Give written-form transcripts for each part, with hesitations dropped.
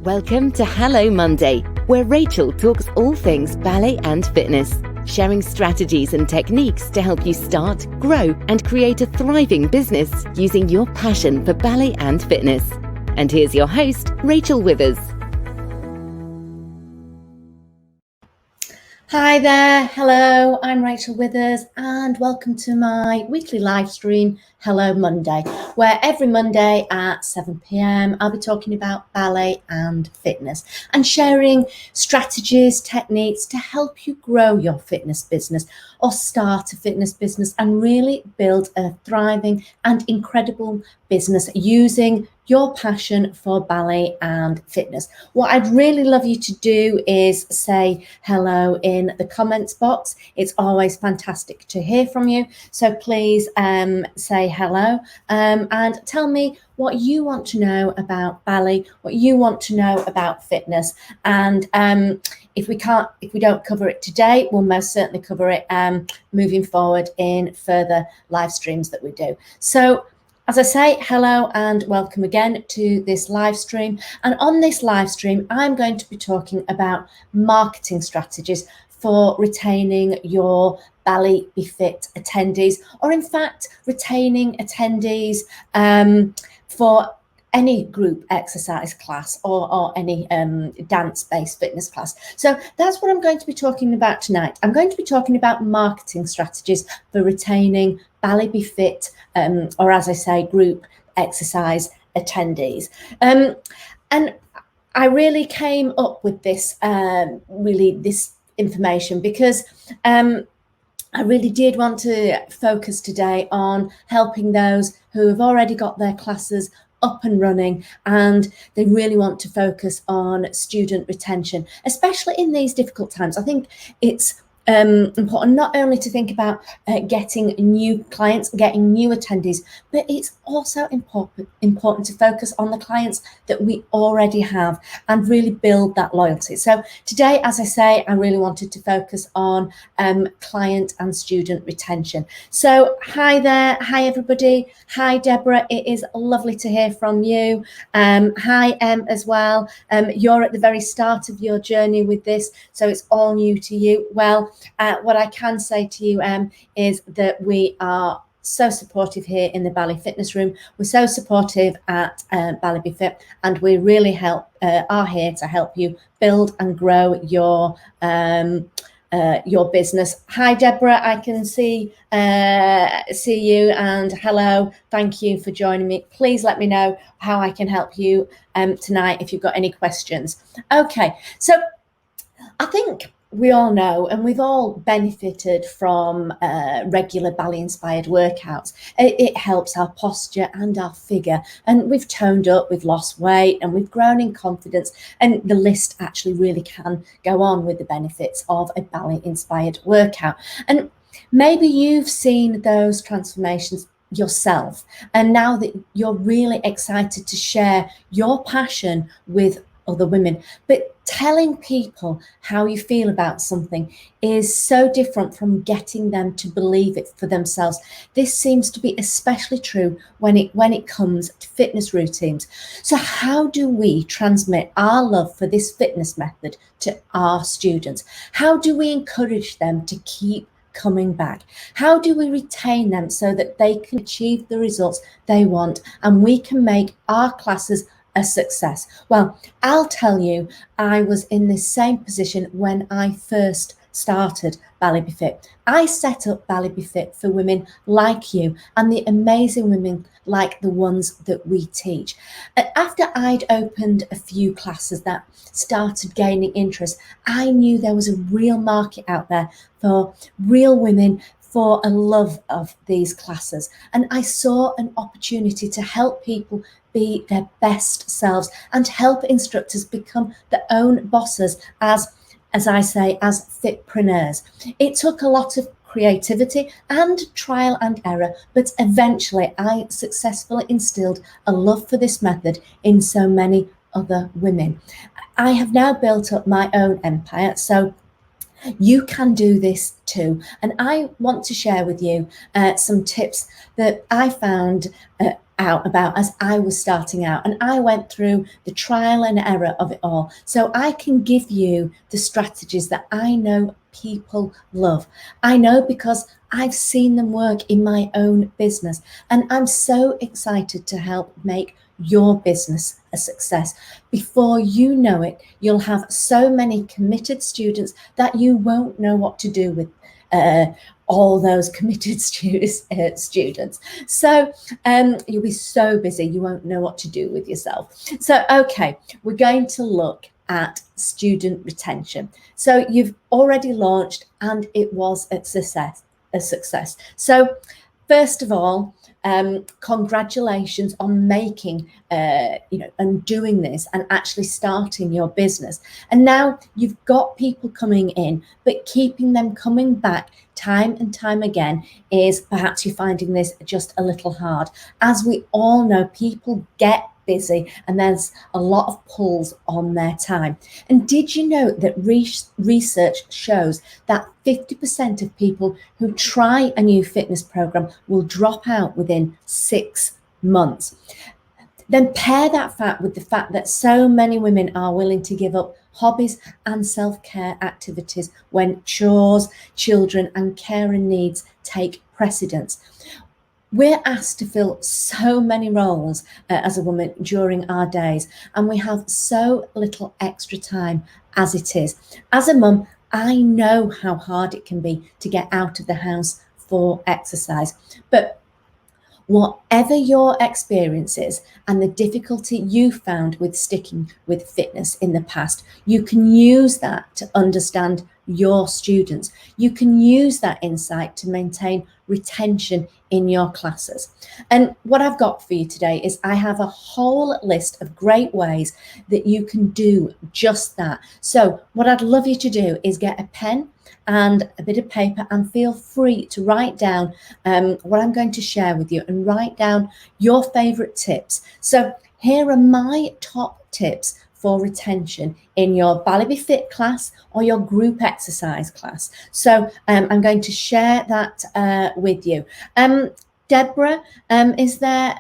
Welcome to Hello Monday, where Rachel talks all things ballet and fitness, sharing strategies and techniques to help you start, grow, and create a thriving business using your passion for ballet and fitness. And here's your host, Rachel Withers. Hi there, hello, I'm Rachel Withers and welcome to my weekly live stream, Hello Monday, where every Monday at 7 p.m. I'll be talking about ballet and fitness and sharing strategies, techniques to help you grow your fitness business or start a fitness business and really build a thriving and incredible business using your passion for ballet and fitness. What I'd really love you to do is say hello in the comments box. It's always fantastic to hear from you. So please say hello and tell me what you want to know about ballet, what you want to know about fitness. And if we don't cover it today, we'll most certainly cover it moving forward in further live streams that we do. So as I say, hello and welcome again to this live stream. And on this live stream, I'm going to be talking about marketing strategies for retaining your BalletBeFit attendees, or in fact, retaining attendees for any group exercise class or any dance-based fitness class. So that's what I'm going to be talking about tonight. I'm going to be talking about marketing strategies for retaining BalletBeFit, or as I say, group exercise attendees. And I really came up with this, this information because I really did want to focus today on helping those who have already got their classes up and running, and they really want to focus on student retention, especially in these difficult times. I think it's important not only to think about getting new clients, getting new attendees, but it's also important to focus on the clients that we already have and really build that loyalty. So today, as I say, I really wanted to focus on client and student retention. So hi there, hi everybody, hi Deborah, it is lovely to hear from you. Hi Em as well. You're at the very start of your journey with this, so it's all new to you. Well, what I can say to you, is that we are so supportive here in the Ballet Fitness Room. We're so supportive at BalletBeFit, and we really are here to help you build and grow your business. Hi Deborah, I can see you, and hello, thank you for joining me. Please let me know how I can help you tonight if you've got any questions. Okay, so I think we all know, and we've all benefited from regular ballet-inspired workouts. It helps our posture and our figure, and we've toned up, we've lost weight, and we've grown in confidence, and the list actually really can go on with the benefits of a ballet-inspired workout. And maybe you've seen those transformations yourself, and now that you're really excited to share your passion with other women, but telling people how you feel about something is so different from getting them to believe it for themselves. This seems to be especially true when it comes to fitness routines. So how do we transmit our love for this fitness method to our students? How do we encourage them to keep coming back? How do we retain them so that they can achieve the results they want and we can make our classes a success? Well, I'll tell you, I was in this same position when I first started BalletBeFit. I set up BalletBeFit for women like you and the amazing women like the ones that we teach. After I'd opened a few classes that started gaining interest, I knew there was a real market out there for real women, for a love of these classes. And I saw an opportunity to help people be their best selves and help instructors become their own bosses as I say, as fitpreneurs. It took a lot of creativity and trial and error, but eventually I successfully instilled a love for this method in so many other women. I have now built up my own empire, so you can do this too. And I want to share with you some tips that I found out about as I was starting out, and I went through the trial and error of it all. So I can give you the strategies that I know people love. I know because I've seen them work in my own business, and I'm so excited to help make your business a success. Before you know it, you'll have so many committed students that you won't know what to do with all those committed students. So you'll be so busy, you won't know what to do with yourself. So, okay, we're going to look at student retention. So you've already launched and it was a success. So first of all, congratulations on making, and doing this and actually starting your business. And now you've got people coming in, but keeping them coming back time and time again is perhaps you're finding this just a little hard. As we all know, people get busy and there's a lot of pulls on their time. And did you know that research shows that 50% of people who try a new fitness program will drop out within 6 months? Then pair that fact with the fact that so many women are willing to give up hobbies and self-care activities when chores, children and carer needs take precedence. We're asked to fill so many roles as a woman during our days, and we have so little extra time as it is. As a mum, I know how hard it can be to get out of the house for exercise, but whatever your experiences and the difficulty you found with sticking with fitness in the past, you can use that to understand your students. You can use that insight to maintain retention in your classes. And what I've got for you today is I have a whole list of great ways that you can do just that. So what I'd love you to do is get a pen and a bit of paper and feel free to write down what I'm going to share with you and write down your favorite tips. So here are my top tips for retention in your BalletBeFit class or your group exercise class. So I'm going to share that with you. Deborah, is there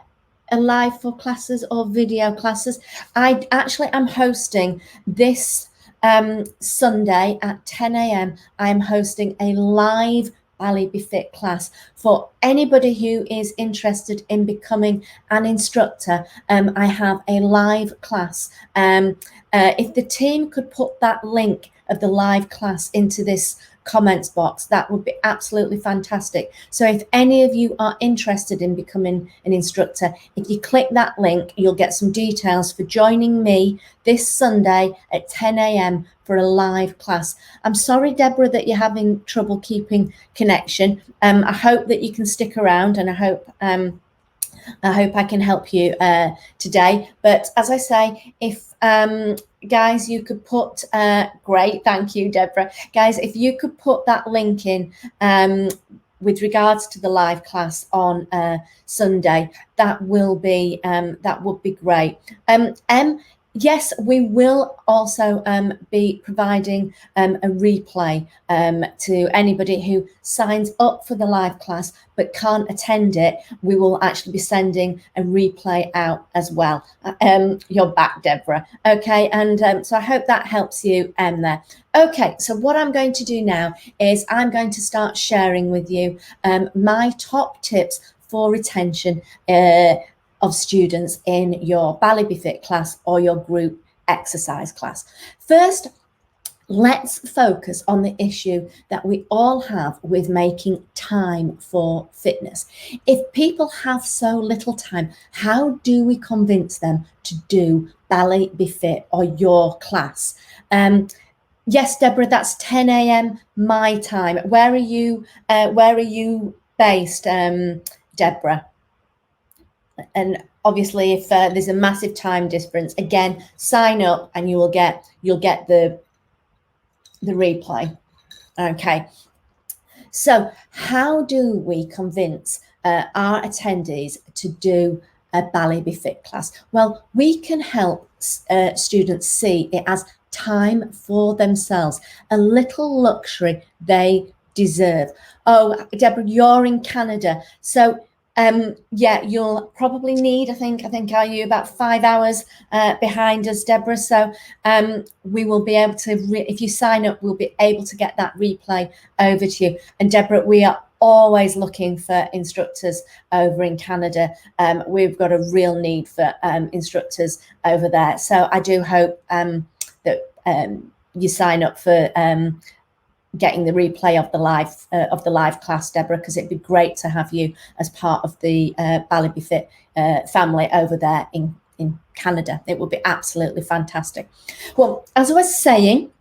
a live for classes or video classes? I actually am hosting this Sunday at 10 a.m. I'm hosting a live BalletBeFit class for anybody who is interested in becoming an instructor. I have a live class. If the team could put that link of the live class into this comments box, that would be absolutely fantastic. So if any of you are interested in becoming an instructor, if you click that link, you'll get some details for joining me this Sunday at 10 a.m. for a live class. I'm sorry, Deborah, that you're having trouble keeping connection. I hope that you can stick around, and I hope I can help you today. But as I say, if guys, you could put great, thank you, Deborah. Guys, if you could put that link in with regards to the live class on Sunday, that would be great. Yes, we will also be providing a replay to anybody who signs up for the live class but can't attend it. We will actually be sending a replay out as well. You're back, Deborah. Okay, and so I hope that helps you there. Okay, so what I'm going to do now is I'm going to start sharing with you my top tips for retention of students in your BalletBeFit class or your group exercise class. First, let's focus on the issue that we all have with making time for fitness. If people have so little time, how do we convince them to do BalletBeFit or your class? Yes, Deborah, that's 10 a.m. my time. Where are you based, Deborah? And obviously, if there's a massive time difference, again, sign up and you'll get the replay. Okay. So how do we convince our attendees to do a BalletBeFit class? Well, we can help students see it as time for themselves, a little luxury they deserve. Oh, Deborah, you're in Canada, so Yeah, you'll probably need, I think, are you about 5 hours behind us, Deborah? So we will be able to, if you sign up, we'll be able to get that replay over to you. And Deborah, we are always looking for instructors over in Canada. We've got a real need for instructors over there. So I do hope that you sign up for getting the replay of the live class, Deborah, because it'd be great to have you as part of the BalletBeFit family over there in Canada. It would be absolutely fantastic. Well, as I was saying,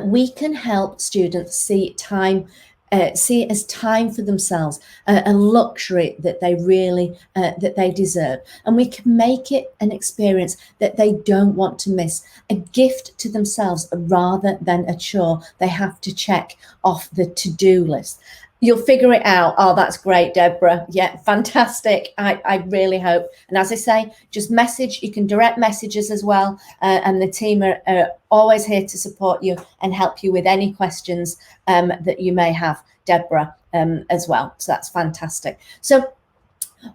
we can help students see it as time for themselves, a luxury that they really that they deserve, and we can make it an experience that they don't want to miss, a gift to themselves rather than a chore they have to check off the to-do list. You'll figure it out. Oh, that's great, Deborah. Yeah, fantastic. I really hope. And as I say, just message. You can direct messages as well. And the team are always here to support you and help you with any questions that you may have, Deborah, as well. So that's fantastic. So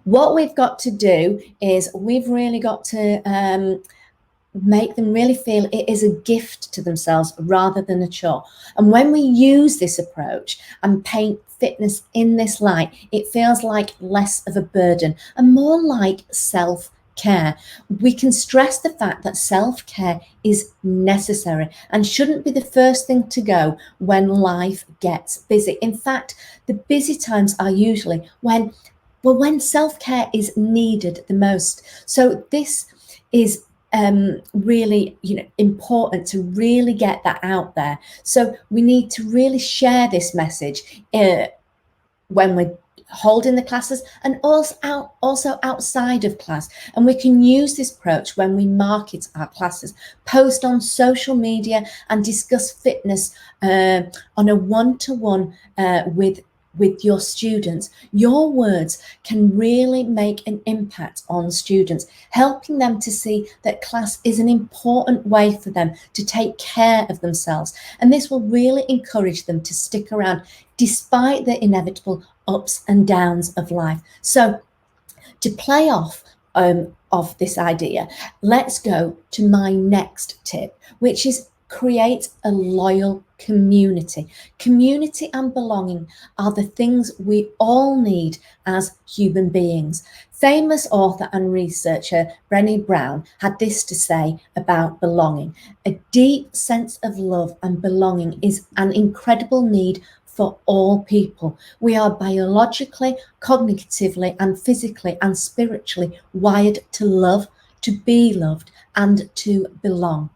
what we've got to do is we've really got to make them really feel it is a gift to themselves rather than a chore. And when we use this approach and paint fitness in this light, it feels like less of a burden and more like self-care. We can stress the fact that self-care is necessary and shouldn't be the first thing to go when life gets busy. In fact, the busy times are usually when self-care is needed the most. So this is really important to really get that out there. So we need to really share this message when we're holding the classes and also outside of class. And we can use this approach when we market our classes, post on social media and discuss fitness on a one-to-one with your students. Your words can really make an impact on students, helping them to see that class is an important way for them to take care of themselves. And this will really encourage them to stick around despite the inevitable ups and downs of life. So to play off of this idea, let's go to my next tip, which is create a loyal community. Community and belonging are the things we all need as human beings. Famous author and researcher Brené Brown had this to say about belonging. A deep sense of love and belonging is an incredible need for all people. We are biologically, cognitively, and physically and spiritually wired to love, to be loved, and to belong.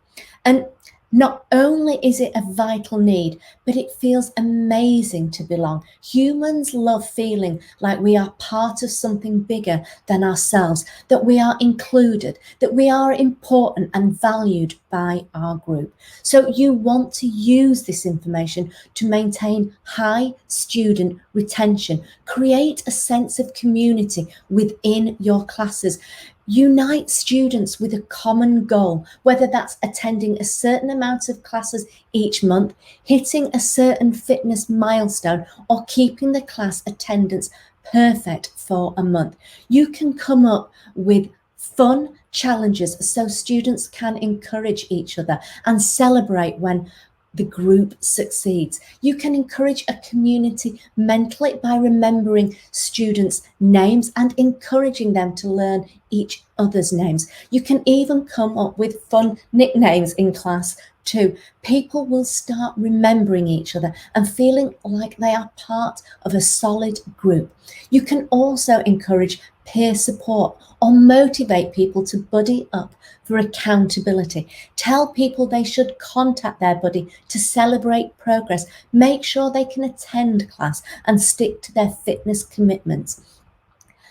And not only is it a vital need, but it feels amazing to belong. Humans love feeling like we are part of something bigger than ourselves, that we are included, that we are important and valued by our group. So you want to use this information to maintain high student retention, create a sense of community within your classes. Unite students with a common goal, whether that's attending a certain amount of classes each month, hitting a certain fitness milestone, or keeping the class attendance perfect for a month. You can come up with fun challenges so students can encourage each other and celebrate when the group succeeds. You can encourage a community mentally by remembering students' names and encouraging them to learn each other's names. You can even come up with fun nicknames in class too. People will start remembering each other and feeling like they are part of a solid group. You can also encourage peer support or motivate people to buddy up for accountability. Tell people they should contact their buddy to celebrate progress. Make sure they can attend class and stick to their fitness commitments.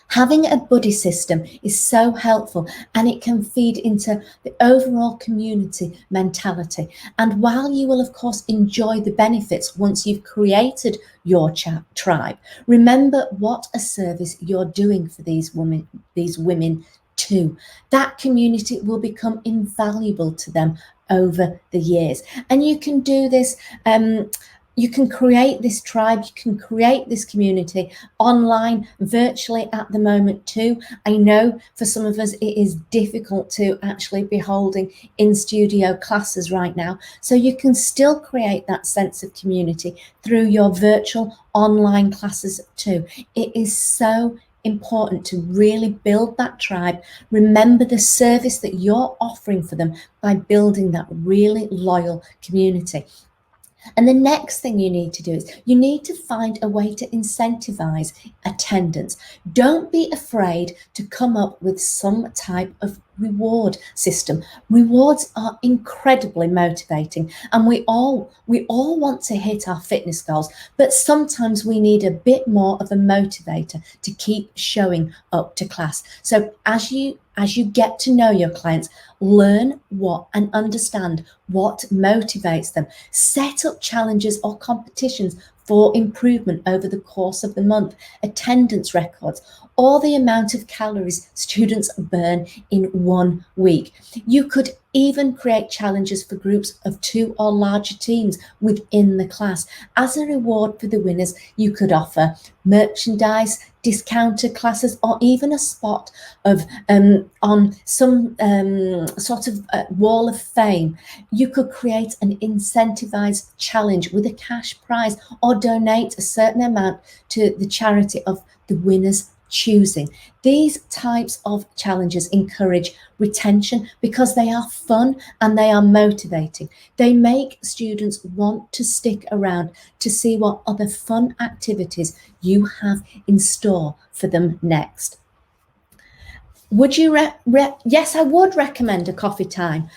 Having a buddy system is so helpful, and it can feed into the overall community mentality. And while you will, of course, enjoy the benefits once you've created your tribe, remember what a service you're doing for these women too. That community will become invaluable to them over the years. And you can do this you can create this tribe, you can create this community online, virtually at the moment too. I know for some of us it is difficult to actually be holding in studio classes right now. So you can still create that sense of community through your virtual online classes too. It is so important to really build that tribe. Remember the service that you're offering for them by building that really loyal community. And the next thing you need to do is you need to find a way to incentivize attendance. Don't be afraid to come up with some type of reward system. Rewards are incredibly motivating, and we all want to hit our fitness goals, but sometimes we need a bit more of a motivator to keep showing up to class. So as you get to know your clients, learn what and understand what motivates them. Set up challenges or competitions for improvement over the course of the month, attendance records, or the amount of calories students burn in 1 week. You could even create challenges for groups of 2 or larger teams within the class. As a reward for the winners, you could offer merchandise, discounted classes, or even a spot of on some sort of wall of fame. You could create an incentivized challenge with a cash prize, or donate a certain amount to the charity of the winner's choosing. These types of challenges encourage retention because they are fun and they are motivating. They make students want to stick around to see what other fun activities you have in store for them next. Would you? Yes, I would recommend a coffee time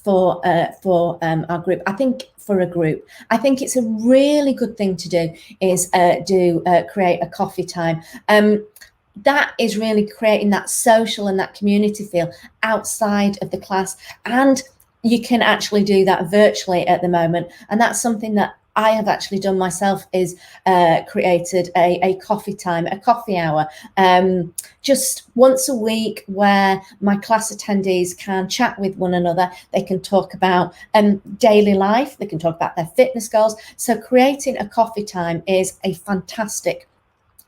for our group. I think for a group, I think it's a really good thing to do is create a coffee time. That is really creating that social and that community feel outside of the class, and you can actually do that virtually at the moment. And that's something that I have actually done myself, is created a coffee time, a coffee hour, just once a week, where my class attendees can chat with one another. They can talk about daily life, they can talk about their fitness goals. So creating a coffee time is a fantastic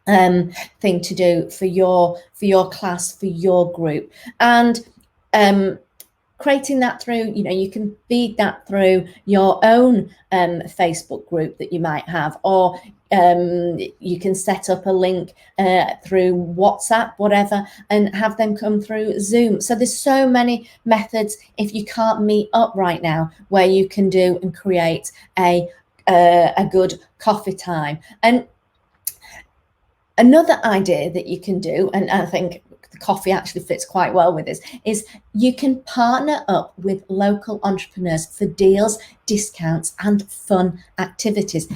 thing to do for your class, for your group. And creating that through, you can feed that through your own Facebook group that you might have, or you can set up a link through WhatsApp, whatever, and have them come through Zoom. So there's so many methods, if you can't meet up right now, where you can do and create a good coffee time. And another idea that you can do, and I think the coffee actually fits quite well with this, is you can partner up with local entrepreneurs for deals, discounts, and fun activities.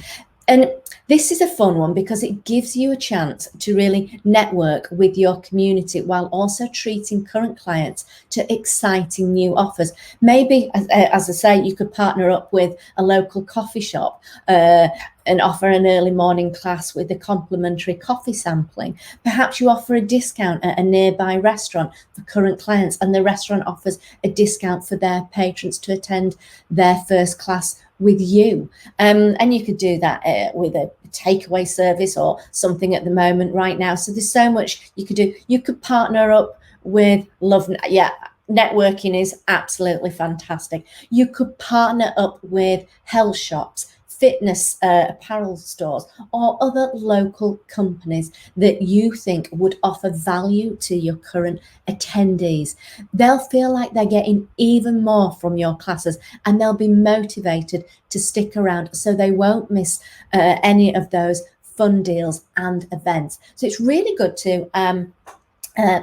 And this is a fun one because it gives you a chance to really network with your community while also treating current clients to exciting new offers. Maybe, as I say, you could partner up with a local coffee shop and offer an early morning class with a complimentary coffee sampling. Perhaps you offer a discount at a nearby restaurant for current clients, and the restaurant offers a discount for their patrons to attend their first class with you. And you could do that with a takeaway service or something at the moment right now. So there's so much you could do. You could partner up with networking is absolutely fantastic. You could partner up with health shops, fitness apparel stores, or other local companies that you think would offer value to your current attendees. They'll feel like they're getting even more from your classes, and they'll be motivated to stick around, so they won't miss any of those fun deals and events. So it's really good to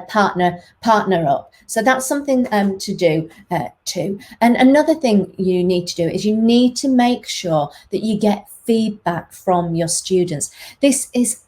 partner up. So that's something to do too. And another thing you need to do is you need to make sure that you get feedback from your students. This is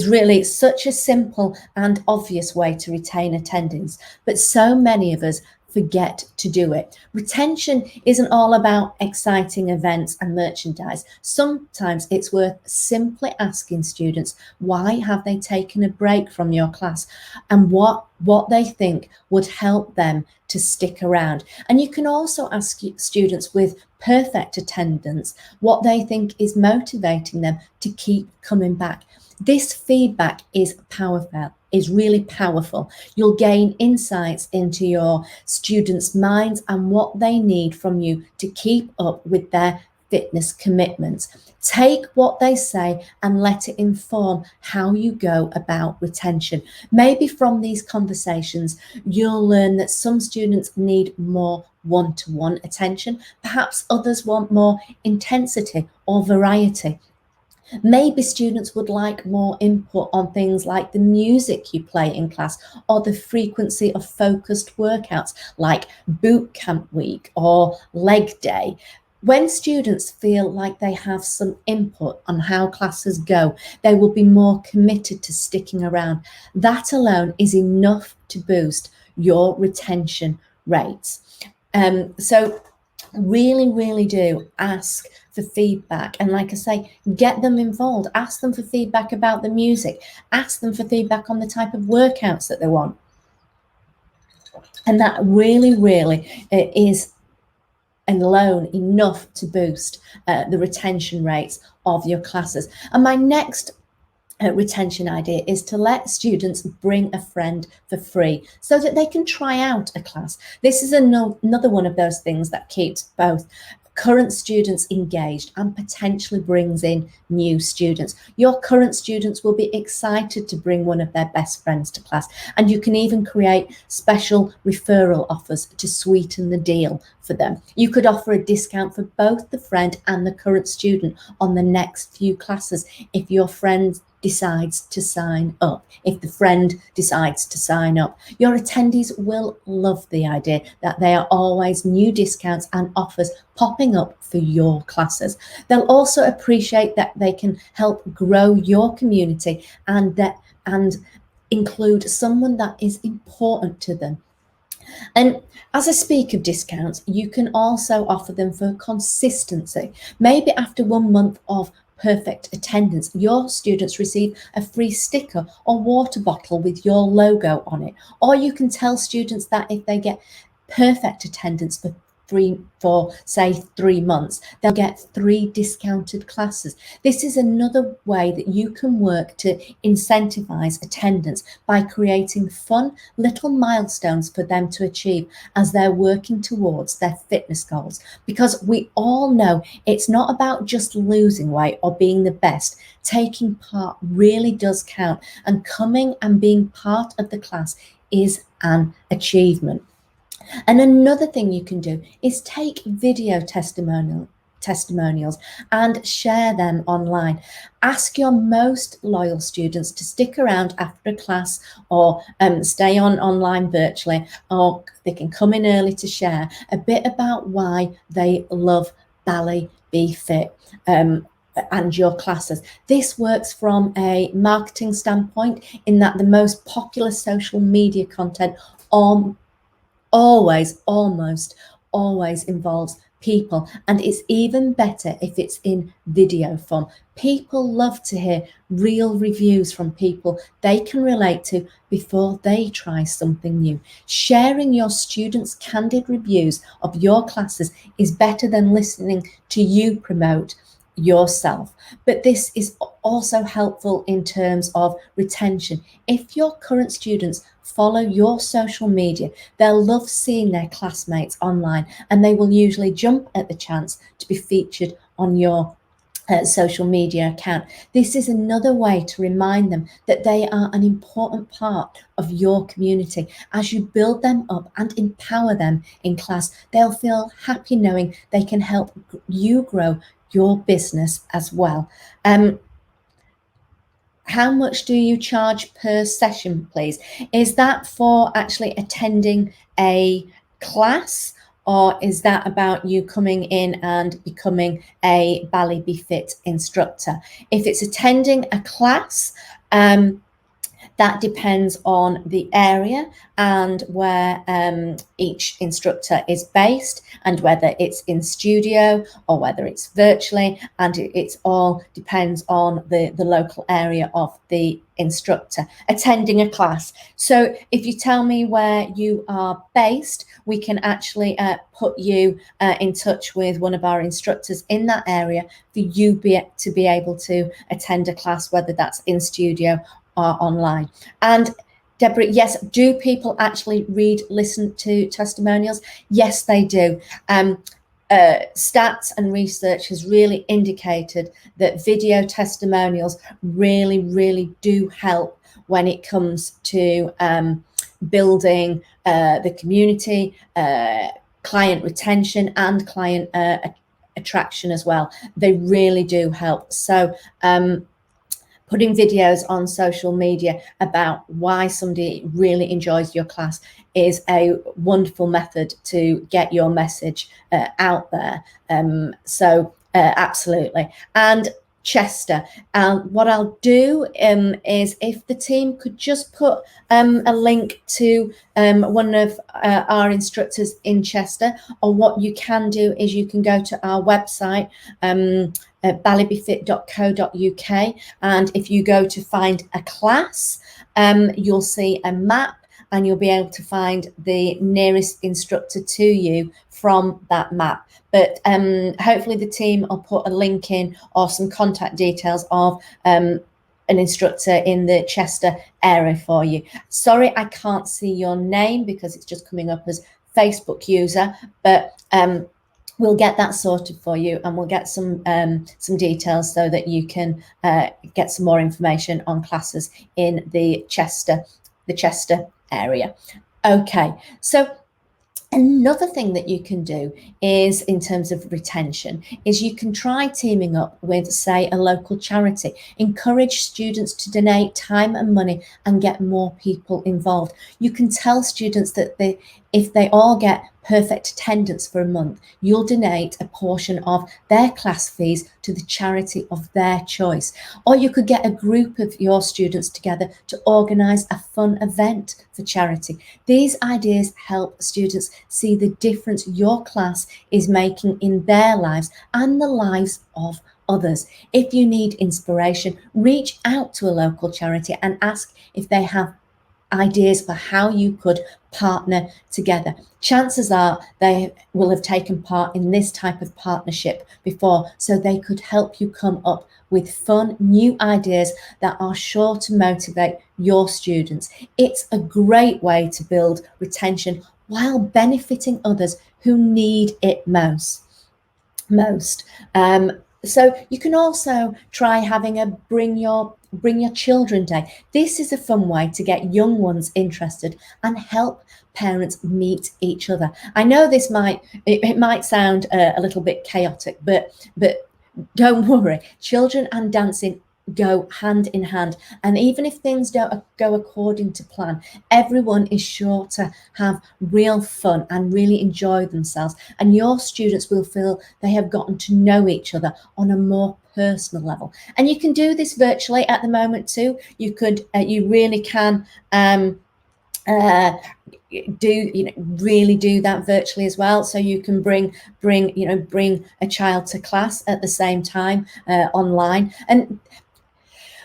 really such a simple and obvious way to retain attendance, but so many of us forget to do it. Retention isn't all about exciting events and merchandise. Sometimes it's worth simply asking students why have they taken a break from your class and what they think would help them to stick around. And you can also ask students with perfect attendance what they think is motivating them to keep coming back. This feedback is powerful, is really powerful. You'll gain insights into your students' minds and what they need from you to keep up with their fitness commitments. Take what they say and let it inform how you go about retention. Maybe from these conversations, you'll learn that some students need more one-to-one attention. Perhaps others want more intensity or variety. Maybe students would like more input on things like the music you play in class or the frequency of focused workouts like boot camp week or leg day. When students feel like they have some input on how classes go, they will be more committed to sticking around. That alone is enough to boost your retention rates. So really do ask for feedback, and like I say, get them involved. Ask them for feedback about the music, ask them for feedback on the type of workouts that they want, and that really is alone enough to boost the retention rates of your classes. And my next retention idea is to let students bring a friend for free so that they can try out a class. This is another one of those things that keeps both current students engaged and potentially brings in new students. Your current students will be excited to bring one of their best friends to class, and you can even create special referral offers to sweeten the deal for them. You could offer a discount for both the friend and the current student on the next few classes if your friend decides to sign up. If the friend decides to sign up, your attendees will love the idea that there are always new discounts and offers popping up for your classes. They'll also appreciate that they can help grow your community and include someone that is important to them. And as I speak of discounts, you can also offer them for consistency. Maybe after 1 month of perfect attendance, your students receive a free sticker or water bottle with your logo on it. Or you can tell students that if they get perfect attendance for say 3 months, they'll get 3 discounted classes. This is another way that you can work to incentivize attendance by creating fun little milestones for them to achieve as they're working towards their fitness goals. Because we all know it's not about just losing weight or being the best. Taking part really does count, and coming and being part of the class is an achievement. And another thing you can do is take video testimonials and share them online. Ask your most loyal students to stick around after a class or stay on online virtually, or they can come in early to share a bit about why they love BalletBeFit and your classes. This works from a marketing standpoint in that the most popular social media content almost always involves people, and it's even better if it's in video form. People love to hear real reviews from people they can relate to before they try something new. Sharing your students' candid reviews of your classes is better than listening to you promote yourself. But this is also helpful in terms of retention. If your current students follow your social media, they'll love seeing their classmates online, and they will usually jump at the chance to be featured on your social media account. This is another way to remind them that they are an important part of your community. As you build them up and empower them in class, they'll feel happy knowing they can help you grow your business as well. How much do you charge per session, please? Is that for actually attending a class, or is that about you coming in and becoming a BalletBeFit instructor? If it's attending a class, That depends on the area and where each instructor is based, and whether it's in studio or whether it's virtually, and it's all depends on the local area of the instructor attending a class. So if you tell me where you are based, we can actually put you in touch with one of our instructors in that area for you to be able to attend a class, whether that's in studio or online. And Deborah, yes, do people actually listen to testimonials? Yes, they do. Stats and research has really indicated that video testimonials really do help when it comes to building the community, client retention, and client attraction as well. They really do help. So putting videos on social media about why somebody really enjoys your class is a wonderful method to get your message out there. So absolutely. And Chester, what I'll do is, if the team could just put a link to one of our instructors in Chester, or what you can do is you can go to our website, BalletBeFit.co.uk, and if you go to find a class, you'll see a map, and you'll be able to find the nearest instructor to you from that map. But hopefully the team will put a link in, or some contact details of an instructor in the Chester area for you. Sorry, I can't see your name because it's just coming up as Facebook user, but we'll get that sorted for you, and we'll get some details so that you can get some more information on classes in the Chester area. Okay, so another thing that you can do is, in terms of retention, is you can try teaming up with, say, a local charity. Encourage students to donate time and money and get more people involved. You can tell students that if they all get perfect attendance for a month, you'll donate a portion of their class fees to the charity of their choice. Or you could get a group of your students together to organise a fun event for charity. These ideas help students see the difference your class is making in their lives and the lives of others. If you need inspiration, reach out to a local charity and ask if they have ideas for how you could partner together. Chances are they will have taken part in this type of partnership before, so they could help you come up with fun, new ideas that are sure to motivate your students. It's a great way to build retention while benefiting others who need it most. So you can also try having a bring your children day. This is a fun way to get young ones interested and help parents meet each other. I know this might sound a little bit chaotic, but don't worry. Children and dancing go hand in hand, and even if things don't go according to plan, everyone is sure to have real fun and really enjoy themselves, and your students will feel they have gotten to know each other on a more personal level. And you can do this virtually at the moment too. You really can really do that virtually as well. So you can bring a child to class at the same time online. And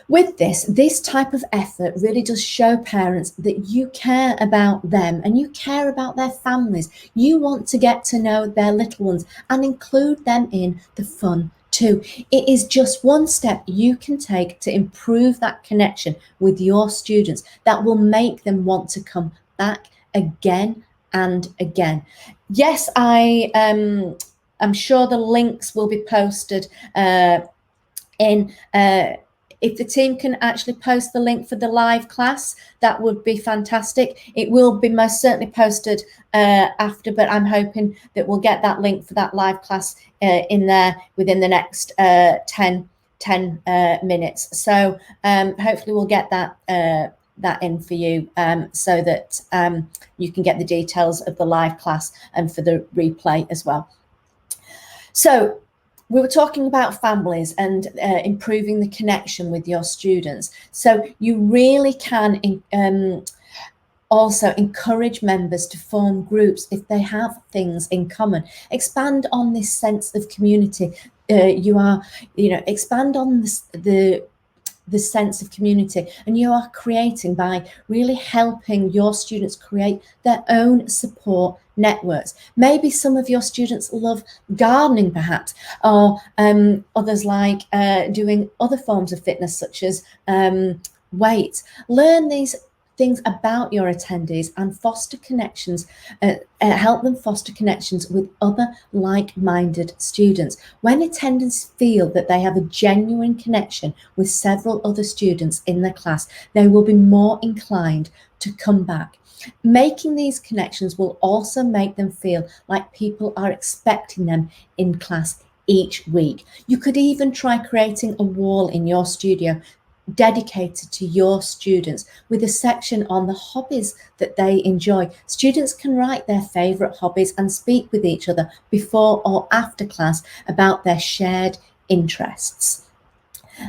with this type of effort really does show parents that you care about them and you care about their families. You want to get to know their little ones and include them in the fun too. It is just one step you can take to improve that connection with your students that will make them want to come back again and again. Yes, I'm sure the links will be posted if the team can actually post the link for the live class, that would be fantastic. It will be most certainly posted after, but I'm hoping that we'll get that link for that live class in there within the next 10 minutes. So hopefully we'll get that in for you so that you can get the details of the live class and for the replay as well. So we were talking about families and improving the connection with your students. So you really can also encourage members to form groups if they have things in common. Expand on this sense of community. Expand on the sense of community, and you are creating by really helping your students create their own support networks. Maybe some of your students love gardening perhaps, or others like doing other forms of fitness such as weights. Learn these things about your attendees and foster connections, help them foster connections with other like-minded students. When attendants feel that they have a genuine connection with several other students in their class, they will be more inclined to come back. Making these connections will also make them feel like people are expecting them in class each week. You could even try creating a wall in your studio dedicated to your students with a section on the hobbies that they enjoy. Students can write their favourite hobbies and speak with each other before or after class about their shared interests.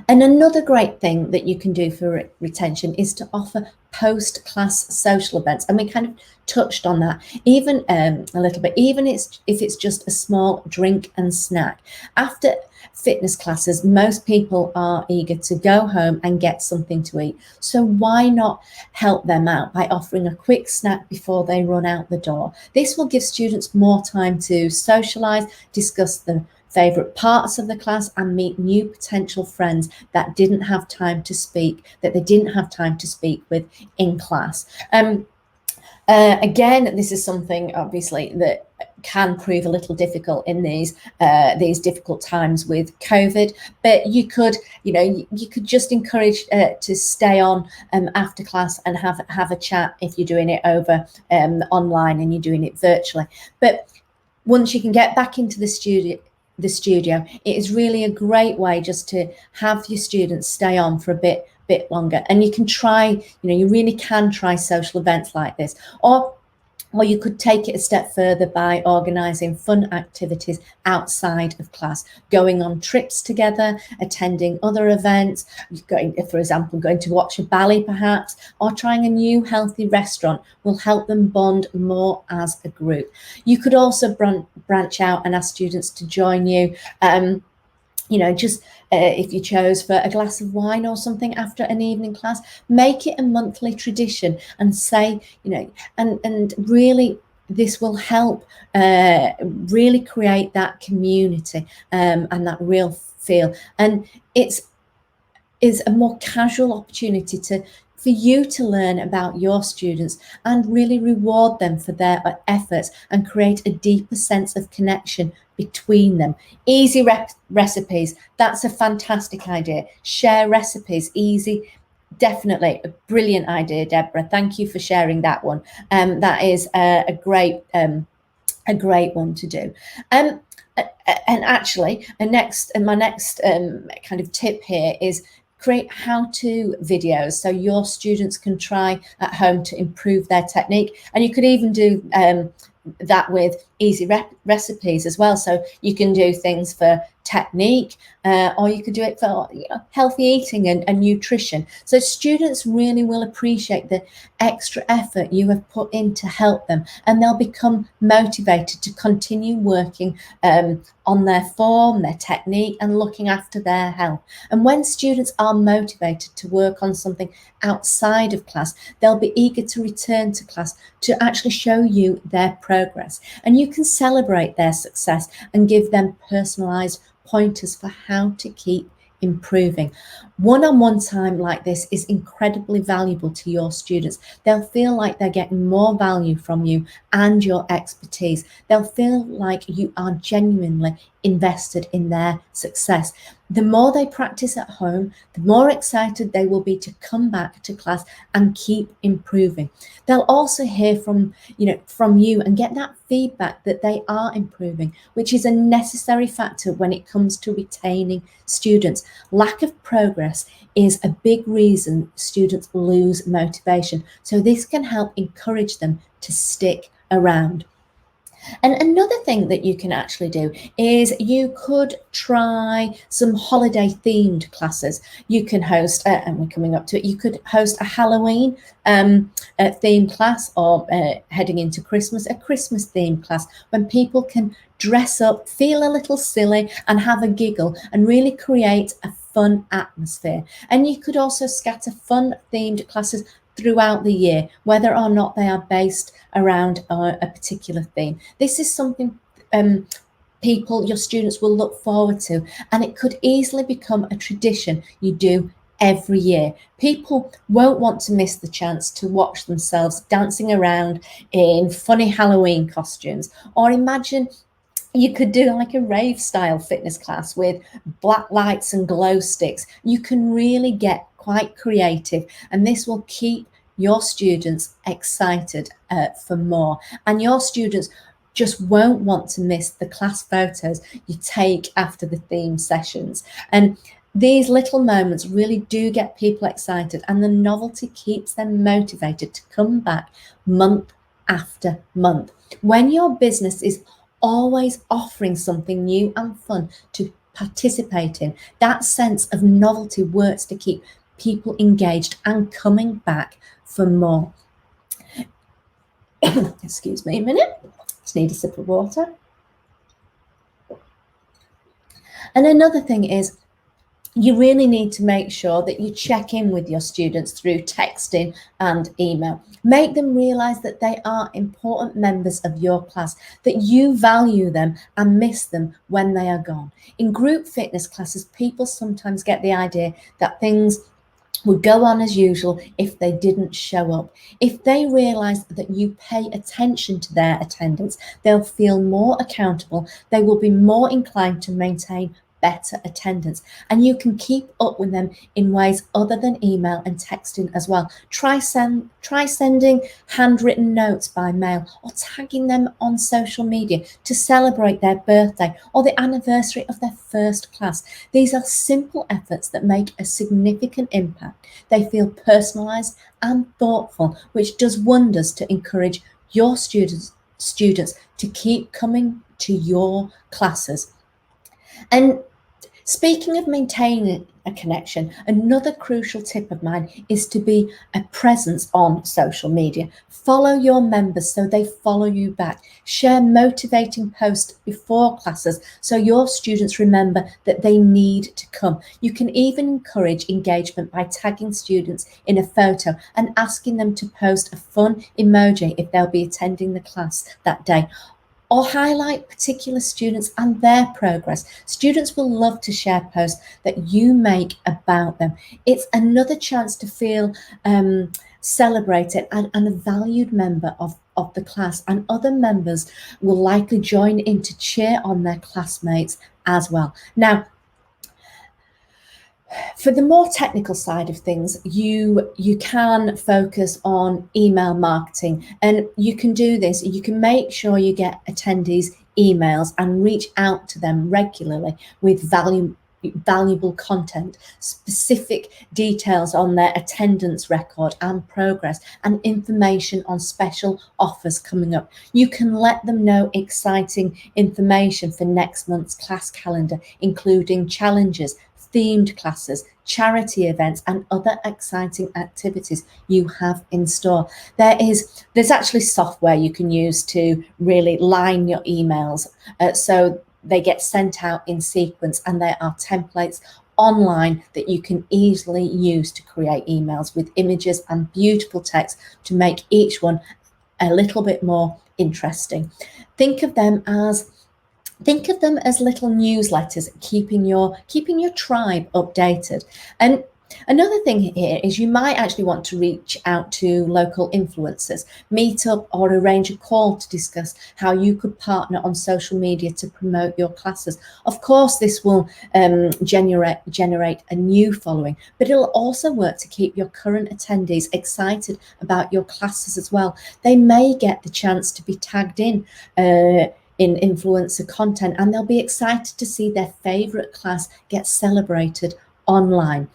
And another great thing that you can do for retention is to offer post-class social events. And we kind of touched on that even a little bit, even if it's just a small drink and snack. After fitness classes, most people are eager to go home and get something to eat. So why not help them out by offering a quick snack before they run out the door? This will give students more time to socialise, discuss the favourite parts of the class, and meet new potential friends that they didn't have time to speak with in class. Again, this is something obviously that can prove a little difficult in these difficult times with COVID, but you could just encourage to stay on after class and have a chat if you're doing it over online and you're doing it virtually. But once you can get back into the studio, it is really a great way just to have your students stay on for a bit longer. And you can try, you really can try social events like this, or you could take it a step further by organising fun activities outside of class, going on trips together, attending other events, for example, going to watch a ballet perhaps, or trying a new healthy restaurant will help them bond more as a group. You could also branch out and ask students to join you, if you chose for a glass of wine or something after an evening class. Make it a monthly tradition and say, and really this will help really create that community and that real feel. And it's a more casual opportunity for you to learn about your students and really reward them for their efforts and create a deeper sense of connection between them. Easy recipes, that's a fantastic idea. Share recipes, easy, definitely a brilliant idea, Deborah. Thank you for sharing that one. That is a great one to do. And actually, my next kind of tip here is create how-to videos so your students can try at home to improve their technique. And you could even do that with easy recipes as well. So you can do things for technique, or you could do it for healthy eating and nutrition. So students really will appreciate the extra effort you have put in to help them, and they'll become motivated to continue working on their form, their technique, and looking after their health. And when students are motivated to work on something outside of class, they'll be eager to return to class to actually show you their progress. And you can celebrate their success and give them personalized pointers for how to keep improving. One-on-one time like this is incredibly valuable to your students. They'll feel like they're getting more value from you and your expertise. They'll feel like you are genuinely invested in their success. The more they practice at home, the more excited they will be to come back to class and keep improving. They'll also hear from you and get that feedback that they are improving, which is a necessary factor when it comes to retaining students. Lack of progress is a big reason students lose motivation. So this can help encourage them to stick around. And another thing that you can actually do is you could try some holiday themed classes. You can host, and we're coming up to it, you could host a Halloween themed class, or heading into Christmas, a Christmas themed class when people can dress up, feel a little silly and have a giggle and really create a fun atmosphere. And you could also scatter fun themed classes throughout the year, whether or not they are based around a particular theme. This is something your students will look forward to, and it could easily become a tradition you do every year. People won't want to miss the chance to watch themselves dancing around in funny Halloween costumes. Or imagine you could do like a rave style fitness class with black lights and glow sticks. You can really get quite creative, and this will keep your students excited for more. And your students just won't want to miss the class photos you take after the theme sessions. And these little moments really do get people excited, and the novelty keeps them motivated to come back month after month. When your business is always offering something new and fun to participate in, that sense of novelty works to keep people engaged and coming back for more. Excuse me a minute, just need a sip of water. And another thing is, you really need to make sure that you check in with your students through texting and email. Make them realize that they are important members of your class, that you value them and miss them when they are gone. In group fitness classes, people sometimes get the idea that things would go on as usual if they didn't show up. If they realize that you pay attention to their attendance, they'll feel more accountable. They will be more inclined to maintain better attendance, and you can keep up with them in ways other than email and texting as well. Try sending handwritten notes by mail, or tagging them on social media to celebrate their birthday or the anniversary of their first class. These are simple efforts that make a significant impact. They feel personalized and thoughtful, which does wonders to encourage your students to keep coming to your classes. And speaking of maintaining a connection, another crucial tip of mine is to be a presence on social media. Follow your members so they follow you back. Share motivating posts before classes so your students remember that they need to come. You can even encourage engagement by tagging students in a photo and asking them to post a fun emoji if they'll be attending the class that day, or highlight particular students and their progress. Students will love to share posts that you make about them. It's another chance to feel celebrated and a valued member of the class, and other members will likely join in to cheer on their classmates as well. Now, for the more technical side of things, you can focus on email marketing, and you can do this. You can make sure you get attendees emails and reach out to them regularly with valuable content, specific details on their attendance record and progress, and information on special offers coming up. You can let them know exciting information for next month's class calendar, including challenges, themed classes, charity events, and other exciting activities you have in store. There's actually software you can use to really line your emails so they get sent out in sequence, and there are templates online that you can easily use to create emails with images and beautiful text to make each one a little bit more interesting. Think of them as little newsletters, keeping your tribe updated. And another thing here is you might actually want to reach out to local influencers, meet up or arrange a call to discuss how you could partner on social media to promote your classes. Of course, this will generate a new following, but it'll also work to keep your current attendees excited about your classes as well. They may get the chance to be tagged in influencer content, and they'll be excited to see their favorite class get celebrated online.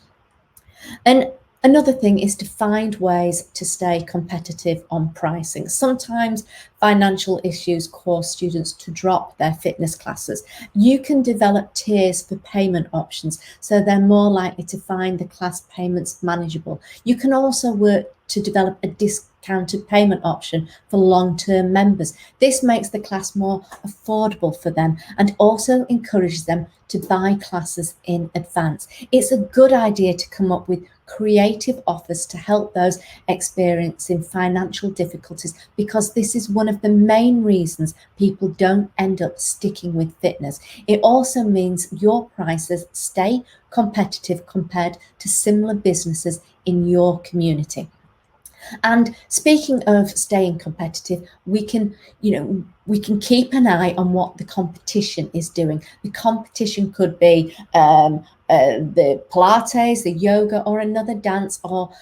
And Another thing is to find ways to stay competitive on pricing. Sometimes financial issues cause students to drop their fitness classes. You can develop tiers for payment options so they're more likely to find the class payments manageable. You can also work to develop a discounted payment option for long-term members. This makes the class more affordable for them and also encourages them to buy classes in advance. It's a good idea to come up with creative offers to help those experiencing financial difficulties, because this is one of the main reasons people don't end up sticking with fitness. It also means your prices stay competitive compared to similar businesses in your community. And speaking of staying competitive, we can keep an eye on what the competition is doing. The competition could be the Pilates, the yoga, or another dance or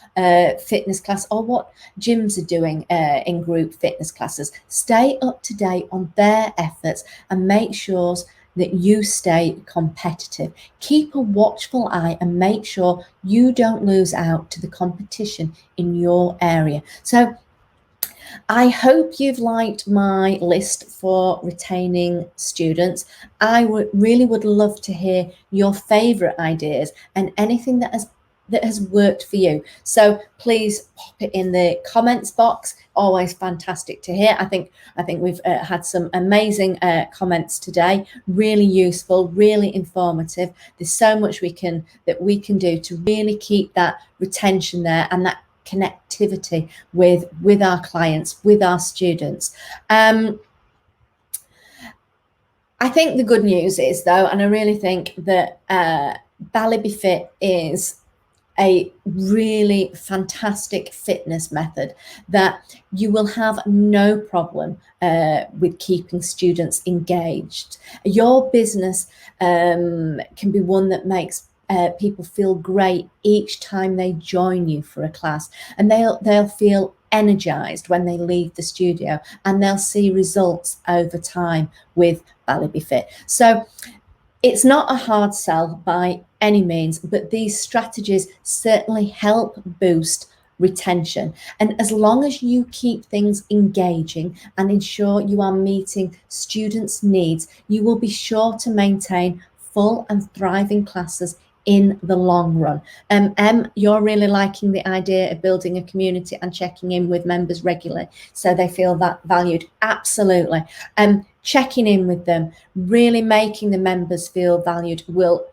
fitness class, or what gyms are doing in group fitness classes. Stay up to date on their efforts and make sure that you stay competitive. Keep a watchful eye and make sure you don't lose out to the competition in your area. So I hope you've liked my list for retaining students. I really would love to hear your favorite ideas and anything that has worked for you. So please pop it in the comments box. Always fantastic to hear. I think we've had some amazing comments today. Really useful, really informative. There's so much we can do to really keep that retention there and that connectivity with our clients, with our students. I think the good news is, though, and I really think that BalletBeFit is a really fantastic fitness method that you will have no problem with keeping students engaged. Your business can be one that makes people feel great each time they join you for a class, and they'll feel energized when they leave the studio, and they'll see results over time with BalletBeFit. So it's not a hard sell by any means, but these strategies certainly help boost retention. And as long as you keep things engaging and ensure you are meeting students' needs, you will be sure to maintain full and thriving classes in the long run. You're really liking the idea of building a community and checking in with members regularly so they feel that valued. Absolutely. Checking in with them, really making the members feel valued will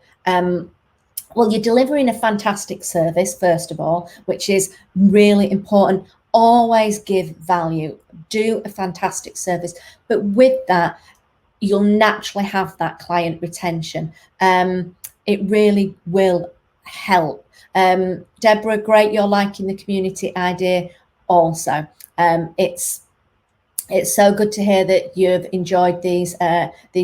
well, you're delivering a fantastic service, first of all, which is really important. Always give value, do a fantastic service, but with that, you'll naturally have that client retention. It really will help. Deborah, great, you're liking the community idea also. It's so good to hear that you've enjoyed these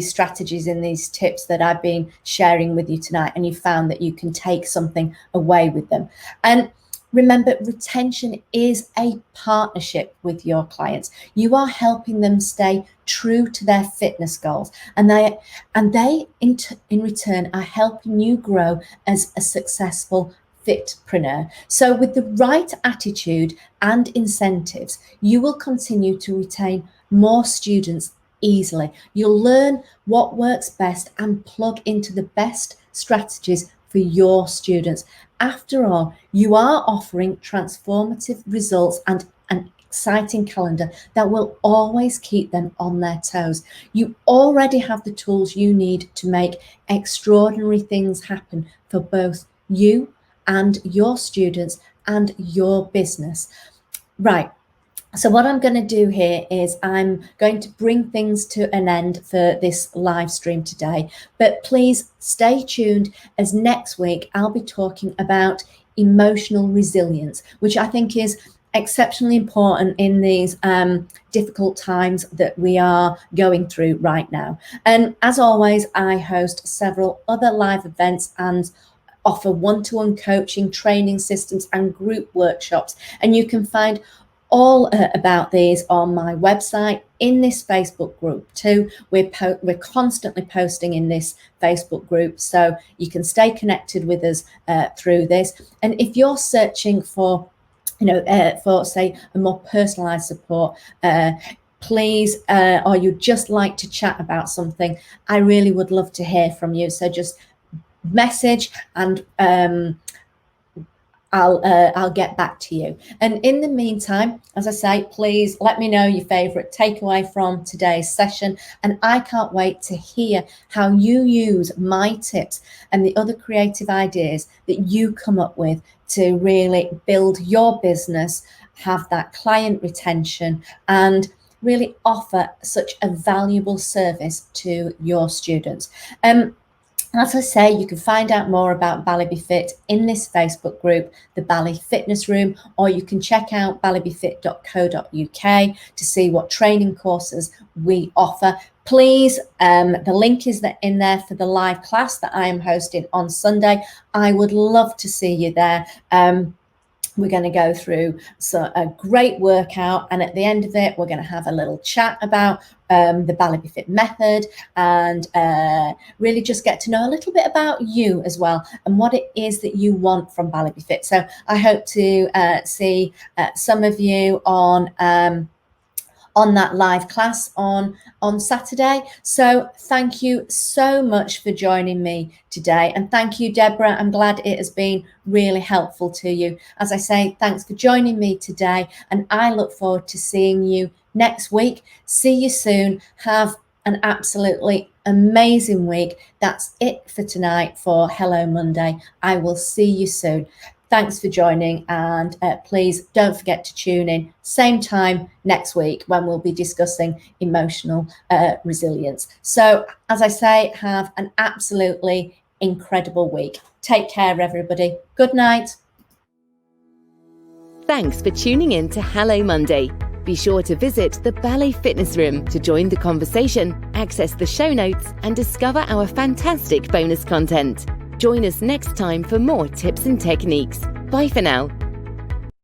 strategies and these tips that I've been sharing with you tonight, and you found that you can take something away with them. And remember, retention is a partnership with your clients. You are helping them stay true to their fitness goals, and they in return are helping you grow as a successful fitpreneur. So with the right attitude and incentives, you will continue to retain more students easily. You'll learn what works best and plug into the best strategies for your students. After all, you are offering transformative results and an exciting calendar that will always keep them on their toes. You already have the tools you need to make extraordinary things happen for both you and your students and your business. Right. So what I'm going to do here is I'm going to bring things to an end for this live stream today, but please stay tuned, as next week I'll be talking about emotional resilience, which I think is exceptionally important in these difficult times that we are going through right now. And as always, I host several other live events and offer one-to-one coaching, training systems and group workshops, and you can find all about these on my website, in this Facebook group too. We're constantly posting in this Facebook group, so you can stay connected with us through this. And if you're searching for, for say a more personalized support, please, or you'd just like to chat about something, I really would love to hear from you. So just message and I'll get back to you. And in the meantime, as I say, please let me know your favorite takeaway from today's session. And I can't wait to hear how you use my tips and the other creative ideas that you come up with to really build your business, have that client retention, and really offer such a valuable service to your students. As I say, you can find out more about BalletBeFit in this Facebook group, the Ballet Fitness Room, or you can check out balletbefit.co.uk to see what training courses we offer. Please, the link is in there for the live class that I am hosting on Sunday. I would love to see you there. We're going to go through a great workout, and at the end of it, we're going to have a little chat about the BalletBeFit method, and really just get to know a little bit about you as well and what it is that you want from BalletBeFit. So I hope to see some of you on that live class on Saturday. So thank you so much for joining me today. And thank you, Deborah. I'm glad it has been really helpful to you. As I say, thanks for joining me today. And I look forward to seeing you next week. See you soon. Have an absolutely amazing week. That's it for tonight for Hello Monday. I will see you soon. Thanks for joining, and please don't forget to tune in same time next week when we'll be discussing emotional resilience. So, as I say, have an absolutely incredible week. Take care, everybody. Good night. Thanks for tuning in to Hello Monday. Be sure to visit the Ballet Fitness Room to join the conversation, access the show notes, and discover our fantastic bonus content. Join us next time for more tips and techniques. Bye for now.